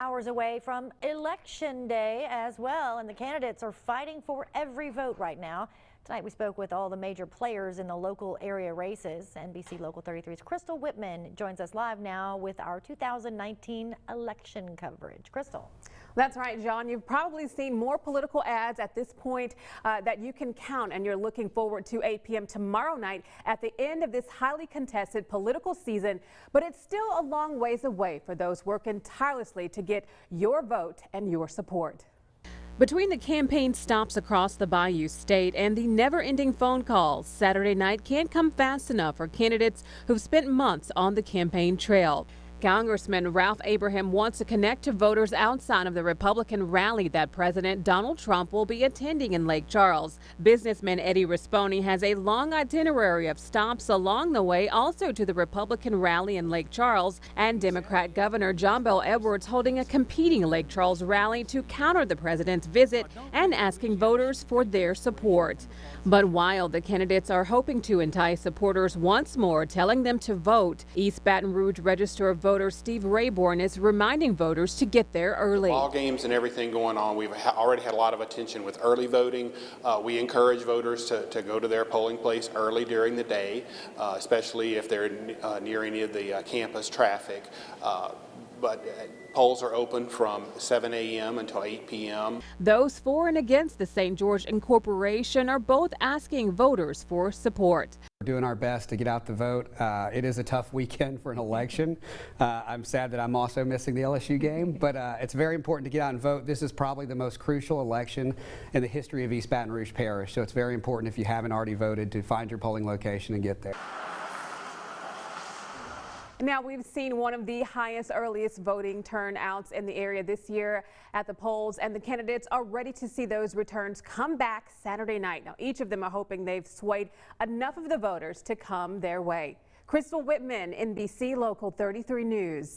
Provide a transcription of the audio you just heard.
Hours away from Election Day as well, and the candidates are fighting for every vote right now. Tonight we spoke with all the major players in the local area races. NBC Local 33's Crystal Whitman joins us live now with our 2019 election coverage. Crystal. That's right, John. You've probably seen more political ads at this point that you can count, and you're looking forward to 8 p.m. tomorrow night at the end of this highly contested political season. But it's still a long ways away for those working tirelessly to get your vote and your support. Between the campaign stops across the Bayou State and the never-ending phone calls, Saturday night can't come fast enough for candidates who've spent months on the campaign trail. Congressman Ralph Abraham wants to connect to voters outside of the Republican rally that President Donald Trump will be attending in Lake Charles. Businessman Eddie Risponi has a long itinerary of stops along the way, also to the Republican rally in Lake Charles, and Democrat Governor John Bel Edwards holding a competing Lake Charles rally to counter the president's visit and asking voters for their support. But while the candidates are hoping to entice supporters once more, telling them to vote, East Baton Rouge Register of Voter Steve Rayborn is reminding voters to get there early. Ball games and everything going on. We've already had a lot of attention with early voting. We encourage voters to go to their polling place early during the day, especially if they're near any of the campus traffic. But polls are open from 7 a.m. until 8 p.m. Those for and against the St. George Incorporation are both asking voters for support. We're doing our best to get out the vote. It is a tough weekend for an election. I'm sad that I'm also missing the LSU game, but it's very important to get out and vote. This is probably the most crucial election in the history of East Baton Rouge Parish, so it's very important if you haven't already voted to find your polling location and get there. Now, we've seen one of the highest, earliest voting turnouts in the area this year at the polls, and the candidates are ready to see those returns come back Saturday night. Now, each of them are hoping they've swayed enough of the voters to come their way. Crystal Whitman, NBC Local 33 News.